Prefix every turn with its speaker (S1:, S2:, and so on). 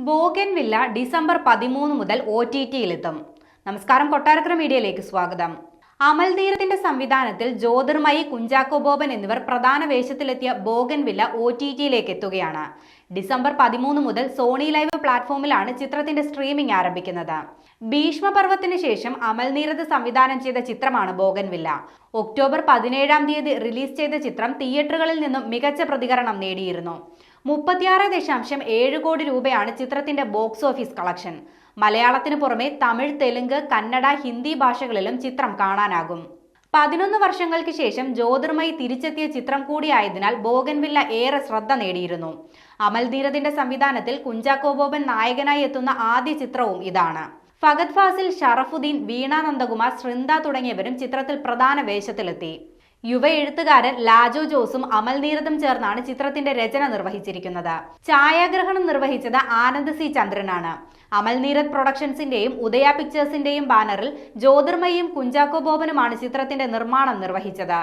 S1: Bougainvillea December 13 മുതൽ OTT-യിലെത്തും. നമസ്കാരം, കൊട്ടാരക്കര മീഡിയയിലേക്ക് സ്വാഗതം. അമൽ നീരദിന്റെ സംവിധാനത്തിൽ ജ്യോതിർമയി, കുഞ്ചാക്കോ ബോബൻ എന്നിവർ പ്രധാന വേഷത്തിലെത്തിയ ബോഗൻവില്ല OTT-യിലേക്ക് എത്തുകയാണ്. ഡിസംബർ 13 മുതൽ സോണി ലൈവ് പ്ലാറ്റ്ഫോമിലാണ് ചിത്രത്തിന്റെ സ്ട്രീമിംഗ് ആരംഭിക്കുന്നത്. ഭീഷ്മപർവത്തിന് ശേഷം അമൽ നീരദ് സംവിധാനം ചെയ്ത ചിത്രമാണ് ബോഗൻവില്ല. ഒക്ടോബർ 17-ാം തീയതി റിലീസ് ചെയ്ത ചിത്രം തിയേറ്ററുകളിൽ നിന്നും മികച്ച പ്രതികരണം നേടിയിരുന്നു. 36.7 കോടി രൂപയാണ് ചിത്രത്തിന്റെ ബോക്സ് ഓഫീസ് കളക്ഷൻ. മലയാളത്തിന് പുറമെ തമിഴ്, തെലുങ്ക്, കന്നഡ, ഹിന്ദി ഭാഷകളിലും ചിത്രം കാണാനാകും. 11 വർഷങ്ങൾക്ക് ശേഷം ജ്യോതിർമയി തിരിച്ചെത്തിയ ചിത്രം കൂടിയായതിനാൽ ബോഗൻവില്ല ഏറെ ശ്രദ്ധ നേടിയിരുന്നു. അമൽ നീരദിന്റെ സംവിധാനത്തിൽ കുഞ്ചാക്കോ ബോബൻ നായകനായി എത്തുന്ന ആദ്യ ചിത്രവും ഇതാണ്. ഫഹദ് ഫാസിൽ, ഷറഫുദ്ദീൻ, വീണ നന്ദകുമാർ, ശൃന്ദ തുടങ്ങിയവരും ചിത്രത്തിൽ പ്രധാന വേഷത്തിലെത്തി. യുവ എഴുത്തുകാരൻ ലാജോ ജോസും അമൽ നീരദും ചേർന്നാണ് ചിത്രത്തിന്റെ രചന നിർവഹിച്ചിരിക്കുന്നത്. ഛായാഗ്രഹണം നിർവഹിച്ചത് ആനന്ദ് സി ചന്ദ്രനാണ്. അമൽ നീരദ് പ്രൊഡക്ഷൻസിന്റെയും ഉദയ പിക്ചേഴ്സിന്റെയും ബാനറിൽ ജ്യോതിർമയിയും കുഞ്ചാക്കോ ബോബനുമാണ് ചിത്രത്തിന്റെ നിർമ്മാണം നിർവഹിച്ചത്.